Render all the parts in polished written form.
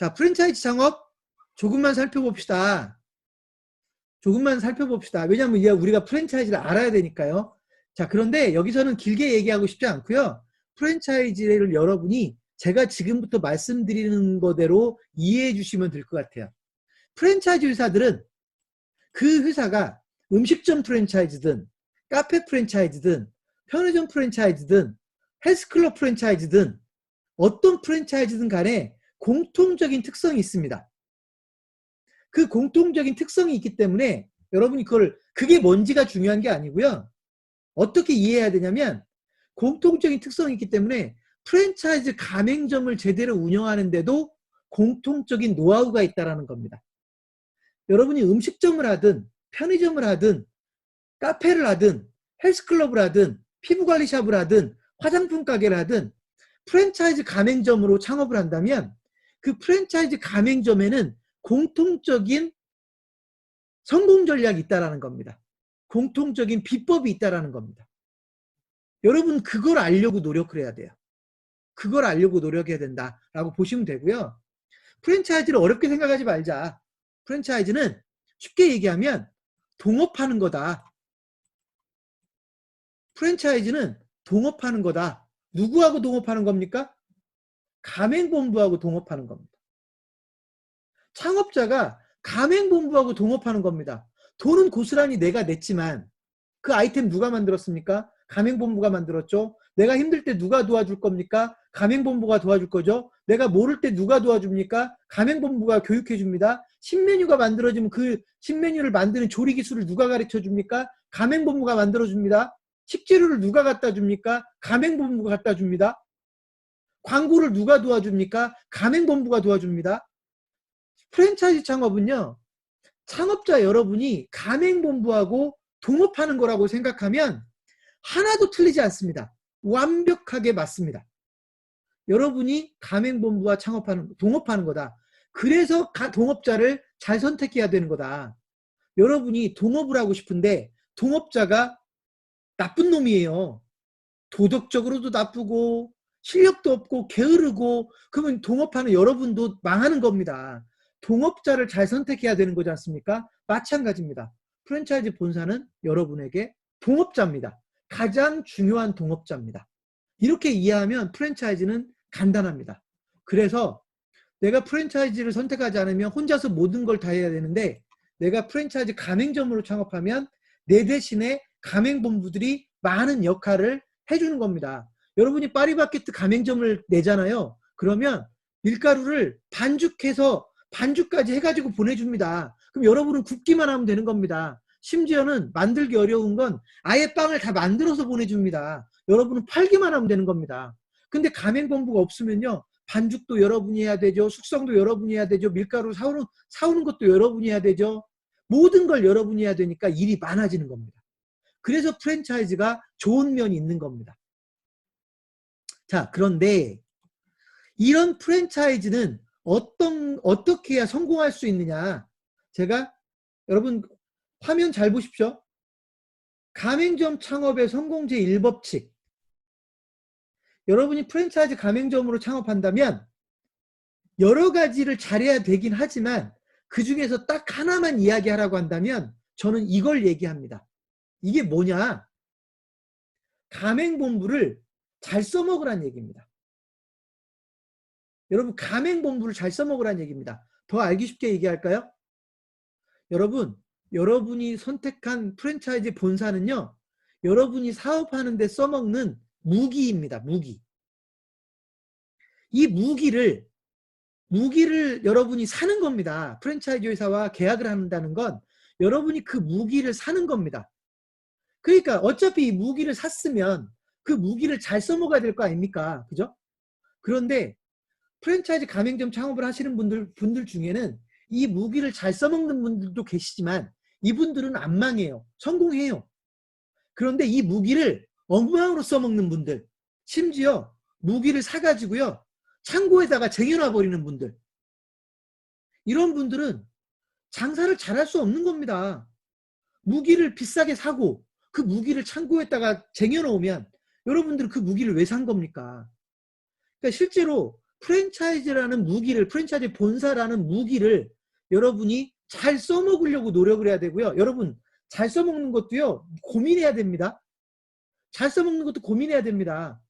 자, 프랜차이즈 창업 조금만 살펴봅시다. 조금만 살펴봅시다. 왜냐하면 우리가 프랜차이즈를 알아야 되니까요. 자, 그런데 여기서는 길게 얘기하고 싶지 않고요. 프랜차이즈를 여러분이 제가 지금부터 말씀드리는 거대로 이해해 주시면 될 것 같아요. 프랜차이즈 회사들은 그 회사가 음식점 프랜차이즈든 카페 프랜차이즈든 편의점 프랜차이즈든 헬스클럽 프랜차이즈든 어떤 프랜차이즈든 간에 공통적인 특성이 있습니다. 그 공통적인 특성이 있기 때문에 여러분이 그게 뭔지가 중요한 게 아니고요. 어떻게 이해해야 되냐면 공통적인 특성이 있기 때문에 프랜차이즈 가맹점을 제대로 운영하는데도 공통적인 노하우가 있다는 겁니다. 여러분이 음식점을 하든 편의점을 하든 카페를 하든 헬스클럽을 하든 피부관리샵을 하든 화장품 가게를 하든 프랜차이즈 가맹점으로 창업을 한다면 그 프랜차이즈 가맹점에는 공통적인 성공 전략이 있다는 겁니다. 공통적인 비법이 있다는 겁니다. 여러분 그걸 알려고 노력을 해야 돼요. 그걸 알려고 노력해야 된다라고 보시면 되고요. 프랜차이즈를 어렵게 생각하지 말자. 프랜차이즈는 쉽게 얘기하면 동업하는 거다. 프랜차이즈는 동업하는 거다. 누구하고 동업하는 겁니까? 가맹본부하고 동업하는 겁니다. 창업자가 가맹본부하고 동업하는 겁니다. 돈은 고스란히 내가 냈지만 그 아이템 누가 만들었습니까? 가맹본부가 만들었죠. 내가 힘들 때 누가 도와줄 겁니까? 가맹본부가 도와줄 거죠. 내가 모를 때 누가 도와줍니까? 가맹본부가 교육해 줍니다. 신메뉴가 만들어지면 그 신메뉴를 만드는 조리 기술을 누가 가르쳐 줍니까? 가맹본부가 만들어 줍니다. 식재료를 누가 갖다 줍니까? 가맹본부가 갖다 줍니다. 광고를 누가 도와줍니까? 가맹본부가 도와줍니다. 프랜차이즈 창업은요. 창업자 여러분이 가맹본부하고 동업하는 거라고 생각하면 하나도 틀리지 않습니다. 완벽하게 맞습니다. 여러분이 가맹본부와 동업하는 거다. 그래서 동업자를 잘 선택해야 되는 거다. 여러분이 동업을 하고 싶은데 동업자가 나쁜 놈이에요. 도덕적으로도 나쁘고 실력도 없고 게으르고 그러면 동업하는 여러분도 망하는 겁니다. 동업자를 잘 선택해야 되는 거지 않습니까? 마찬가지입니다. 프랜차이즈 본사는 여러분에게 동업자입니다. 가장 중요한 동업자입니다. 이렇게 이해하면 프랜차이즈는 간단합니다. 그래서 내가 프랜차이즈를 선택하지 않으면 혼자서 모든 걸 다 해야 되는데 내가 프랜차이즈 가맹점으로 창업하면 내 대신에 가맹본부들이 많은 역할을 해주는 겁니다. 여러분이 파리바게뜨 가맹점을 내잖아요. 그러면 밀가루를 반죽해서 반죽까지 해가지고 보내줍니다. 그럼 여러분은 굽기만 하면 되는 겁니다. 심지어는 만들기 어려운 건 아예 빵을 다 만들어서 보내줍니다. 여러분은 팔기만 하면 되는 겁니다. 근데 가맹본부가 없으면요. 반죽도 여러분이 해야 되죠. 숙성도 여러분이 해야 되죠. 밀가루 사오는 것도 여러분이 해야 되죠. 모든 걸 여러분이 해야 되니까 일이 많아지는 겁니다. 그래서 프랜차이즈가 좋은 면이 있는 겁니다. 자, 그런데 이런 프랜차이즈는 어떻게 해야 성공할 수 있느냐. 제가 여러분 화면 잘 보십시오. 가맹점 창업의 성공제 1법칙. 여러분이 프랜차이즈 가맹점으로 창업한다면 여러 가지를 잘해야 되긴 하지만 그 중에서 딱 하나만 이야기하라고 한다면 저는 이걸 얘기합니다. 이게 뭐냐? 가맹본부를 잘 써먹으란 얘기입니다. 여러분 가맹본부를 잘 써먹으란 얘기입니다. 더 알기 쉽게 얘기할까요? 여러분이 선택한 프랜차이즈 본사는요. 여러분이 사업하는 데 써먹는 무기입니다. 무기. 이 무기를 여러분이 사는 겁니다. 프랜차이즈 회사와 계약을 한다는 건 여러분이 그 무기를 사는 겁니다. 그러니까 어차피 이 무기를 샀으면 그 무기를 잘 써먹어야 될 거 아닙니까? 그죠? 그런데 프랜차이즈 가맹점 창업을 하시는 분들 중에는 이 무기를 잘 써먹는 분들도 계시지만 이분들은 안 망해요. 성공해요. 그런데 이 무기를 엉망으로 써먹는 분들, 심지어 무기를 사가지고요. 창고에다가 쟁여놔 버리는 분들, 이런 분들은 장사를 잘할 수 없는 겁니다. 무기를 비싸게 사고 그 무기를 창고에다가 쟁여놓으면 여러분들은 그 무기를 왜 산 겁니까? 그러니까 실제로 프랜차이즈라는 무기를, 프랜차이즈 본사라는 무기를 여러분이 잘 써먹으려고 노력을 해야 되고요. 여러분, 잘 써먹는 것도요, 고민해야 됩니다. 잘 써먹는 것도 고민해야 됩니다.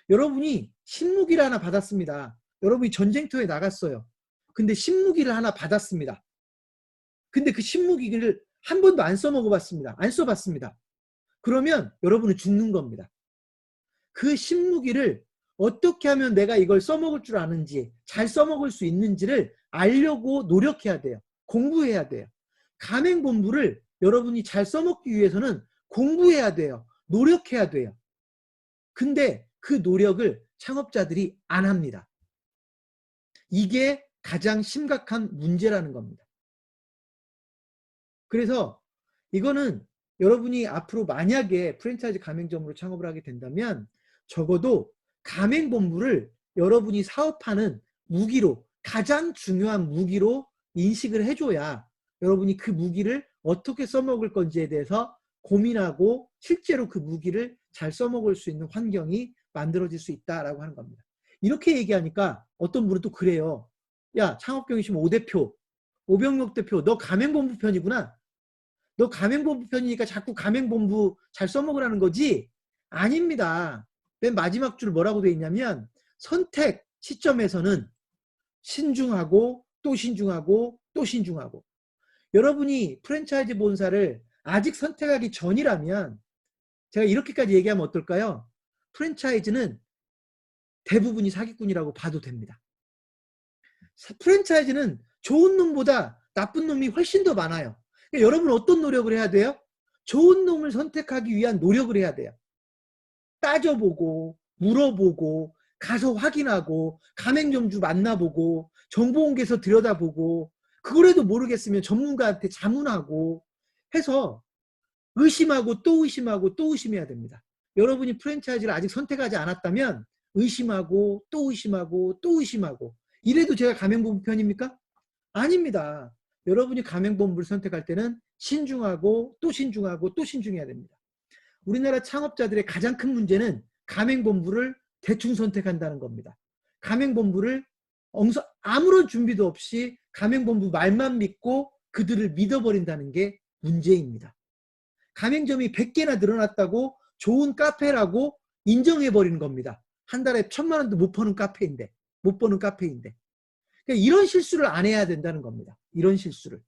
여러분이 신무기를 하나 받았습니다. 여러분이 전쟁터에 나갔어요. 근데 신무기를 하나 받았습니다. 근데 그 신무기를 한 번도 안 써먹어봤습니다. 안 써봤습니다. 그러면 여러분은 죽는 겁니다. 그 신무기를 어떻게 하면 내가 이걸 써먹을 줄 아는지, 잘 써먹을 수 있는지를 알려고 노력해야 돼요. 공부해야 돼요. 가맹본부를 여러분이 잘 써먹기 위해서는 공부해야 돼요. 노력해야 돼요. 근데 그 노력을 창업자들이 안 합니다. 이게 가장 심각한 문제라는 겁니다. 그래서 이거는 여러분이 앞으로 만약에 프랜차이즈 가맹점으로 창업을 하게 된다면 적어도 가맹본부를 여러분이 사업하는 무기로, 가장 중요한 무기로 인식을 해줘야 여러분이 그 무기를 어떻게 써먹을 건지에 대해서 고민하고 실제로 그 무기를 잘 써먹을 수 있는 환경이 만들어질 수 있다라고 하는 겁니다. 이렇게 얘기하니까 어떤 분은 또 그래요. 야, 창업경심 5대표, 오병록 대표, 너 가맹본부 편이구나. 너 가맹본부 편이니까 자꾸 가맹본부 잘 써먹으라는 거지? 아닙니다. 맨 마지막 줄 뭐라고 돼 있냐면 선택 시점에서는 신중하고 또 신중하고 또 신중하고. 여러분이 프랜차이즈 본사를 아직 선택하기 전이라면 제가 이렇게까지 얘기하면 어떨까요? 프랜차이즈는 대부분이 사기꾼이라고 봐도 됩니다. 프랜차이즈는 좋은 놈보다 나쁜 놈이 훨씬 더 많아요. 그러니까 여러분 어떤 노력을 해야 돼요? 좋은 놈을 선택하기 위한 노력을 해야 돼요. 따져보고 물어보고 가서 확인하고 가맹점주 만나보고 정보원께서 들여다보고 그거라도 모르겠으면 전문가한테 자문하고 해서 의심하고 또 의심하고 또 의심해야 됩니다. 여러분이 프랜차이즈를 아직 선택하지 않았다면 의심하고 또 의심하고 또 의심하고 이래도 제가 가맹본부 편입니까? 아닙니다. 여러분이 가맹본부를 선택할 때는 신중하고 또 신중하고 또 신중해야 됩니다. 우리나라 창업자들의 가장 큰 문제는 가맹본부를 대충 선택한다는 겁니다. 가맹본부를 아무런 준비도 없이 가맹본부 말만 믿고 그들을 믿어버린다는 게 문제입니다. 가맹점이 100개나 늘어났다고 좋은 카페라고 인정해버리는 겁니다. 한 달에 1,000만 원도 못 버는 카페인데. 그러니까 이런 실수를 안 해야 된다는 겁니다. 이런 실수를.